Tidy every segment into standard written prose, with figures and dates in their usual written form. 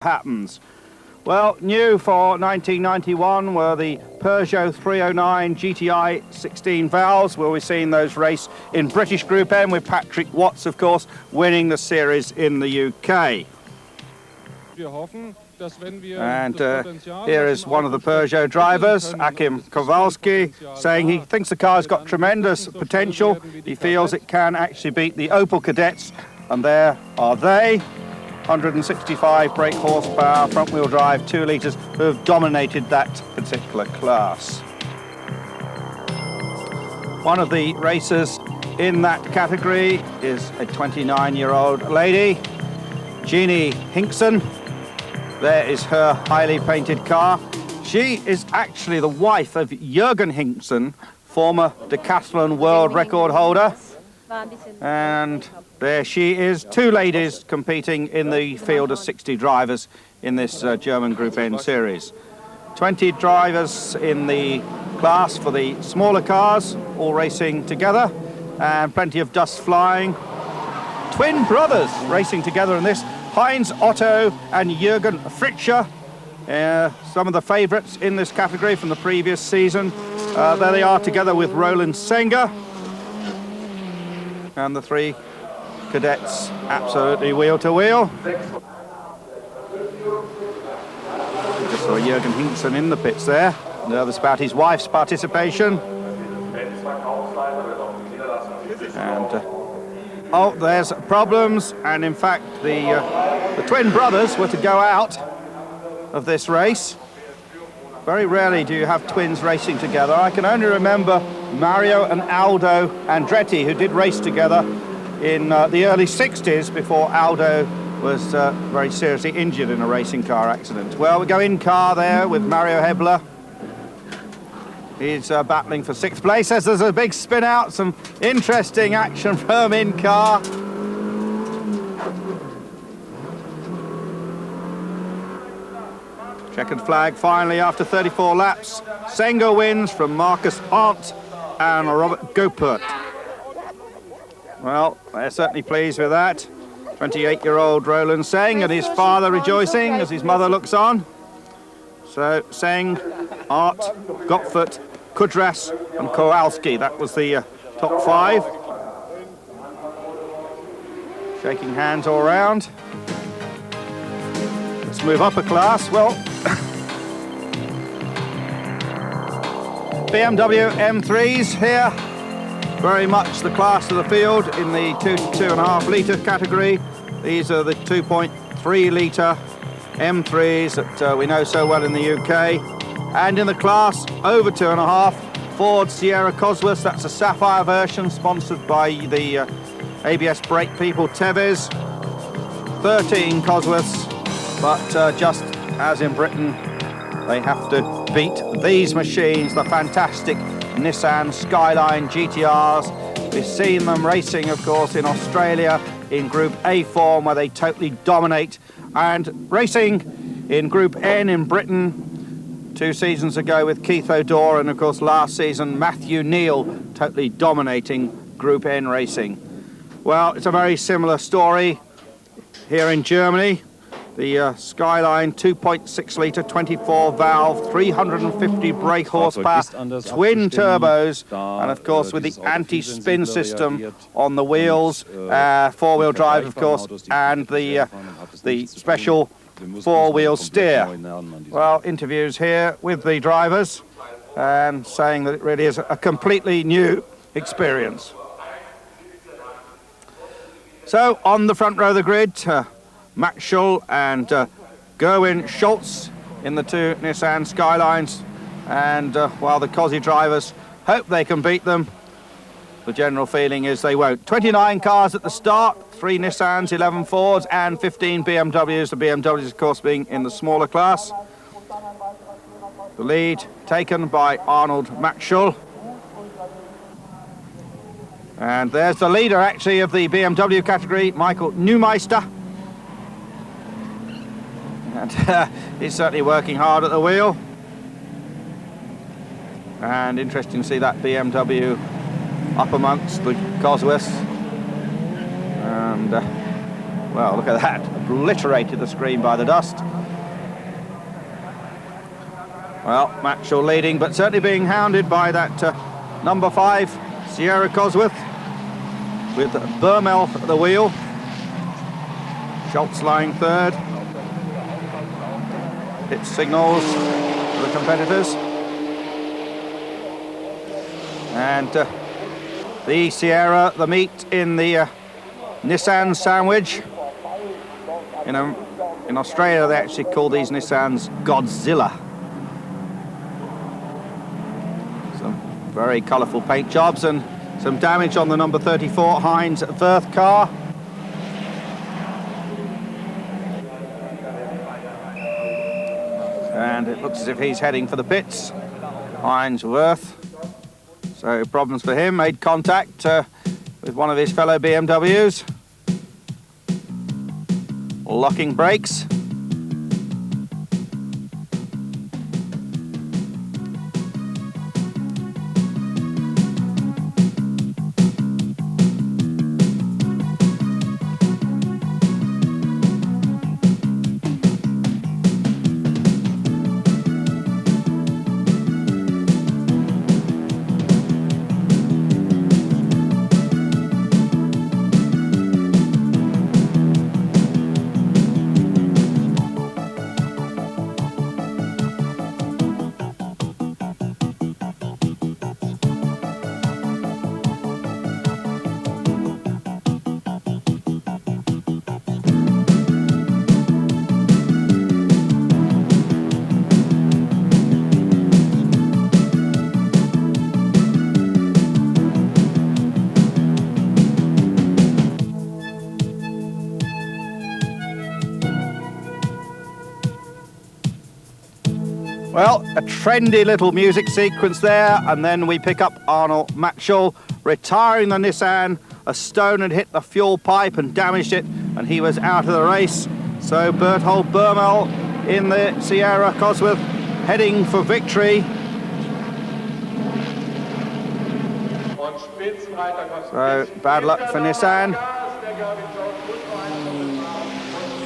happens? Well, new for 1991 were the Peugeot 309 GTI 16 valves. We'll be seeing those race in British Group M with Patrick Watts, of course, winning the series in the UK. And here is one of the Peugeot drivers, Achim Kowalski, saying he thinks the car's got tremendous potential. He feels it can actually beat the Opel Cadets, and there are they. 165 brake horsepower, front-wheel drive, 2 litres, who have dominated that particular class. One of the racers in that category is a 29-year-old lady, Jeannie Hinkson. There is her highly painted car. She is actually the wife of Jürgen Hinkson, former decathlon world record holder. And there she is, 2 ladies competing in the field of 60 drivers in this German Group N series. 20 drivers in the class for the smaller cars, all racing together, and plenty of dust flying. Twin brothers racing together in this, Heinz Otto and Jürgen Fritscher, some of the favourites in this category from the previous season. There they are together with Roland Senga. And the 3 cadets absolutely wheel to wheel. Just saw Jürgen Hinkson in the pits there. Nervous about his wife's participation. And oh, there's problems. And in fact, the twin brothers were to go out of this race. Very rarely do you have twins racing together. I can only remember Mario and Aldo Andretti, who did race together in the early 60s before Aldo was very seriously injured in a racing car accident. Well, we go in car there with Mario Hebler. He's battling for 6th place as there's a big spin out, some interesting action from in car. Checkered flag finally after 34 laps. Senga wins from Marcus Arndt and Robert Goepert. Well, they're certainly pleased with that. 28-year-old Roland Seng and his father rejoicing as his mother looks on. So Seng, Arndt, Goepert, Kudras and Kowalski. That was the top 5. Shaking hands all round. Let's move up a class. Well, BMW M3s here, very much the class of the field in the 2 to 2.5 litre category. These are the 2.3 litre M3s that we know so well in the UK. And in the class over 2.5, Ford Sierra Cosworth, that's a Sapphire version sponsored by the ABS brake people Tevez. 13 Cosworths, but just as in Britain, they have to beat these machines, the fantastic Nissan Skyline GTRs. We've seen them racing, of course, in Australia in Group A form, where they totally dominate, and racing in Group N in Britain 2 seasons ago with Keith O'Dore, and of course last season Matthew Neal totally dominating Group N racing. Well, it's a very similar story here in Germany. The Skyline 2.6 litre, 24 valve, 350 brake horsepower, twin turbos, and of course with the anti-spin system on the wheels, 4-wheel drive of course, and the special 4-wheel steer. Well, interviews here with the drivers and saying that it really is a completely new experience. So on the front row of the grid, Max Schull and Gerwin Schultz in the 2 Nissan Skylines, and while the Cosy drivers hope they can beat them, the general feeling is they won't. 29 cars at the start, 3 Nissans, 11 Fords and 15 BMWs, the BMWs of course being in the smaller class. The lead taken by Arnold Max Schull. And there's the leader actually of the BMW category, Michael Neumeister. And he's certainly working hard at the wheel. And interesting to see that BMW up amongst the Cosworths. And Well, look at that, obliterated the screen by the dust. Well, Matchell leading, but certainly being hounded by that number 5, Sierra Cosworth, with Burmel at the wheel. Schultz lying third. It signals for the competitors. And the Sierra, the meat in the Nissan sandwich. In Australia, they actually call these Nissans Godzilla. Some very colourful paint jobs and some damage on the number 34 Heinz Wirth car. And it looks as if he's heading for the pits, Heinz Wirth. So problems for him, made contact with one of his fellow BMWs. Locking brakes. Well, a trendy little music sequence there, and then we pick up Arnold Matchell retiring the Nissan. A stone had hit the fuel pipe and damaged it, and he was out of the race. So Berthold Burmel in the Sierra Cosworth heading for victory. So bad luck for Nissan.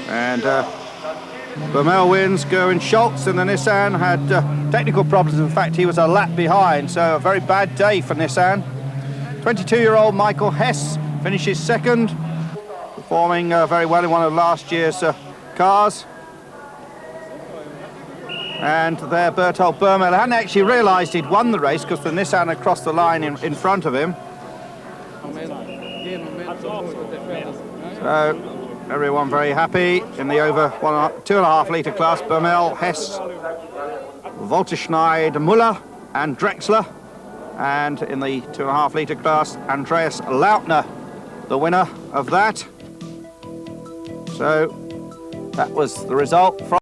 And Burmel wins. Gerwin Schultz in the Nissan had technical problems. In fact, he was a lap behind, so a very bad day for Nissan. 22-year-old Michael Hess finishes second, performing very well in one of last year's cars. And there, Berthold Burmel hadn't actually realised he'd won the race because the Nissan had crossed the line in front of him. So everyone very happy in the over 2.5 litre class. Burmel, Hess, Wolterschneid, Muller and Drexler. And in the 2.5 litre class, Andreas Lautner, the winner of that. So that was the result from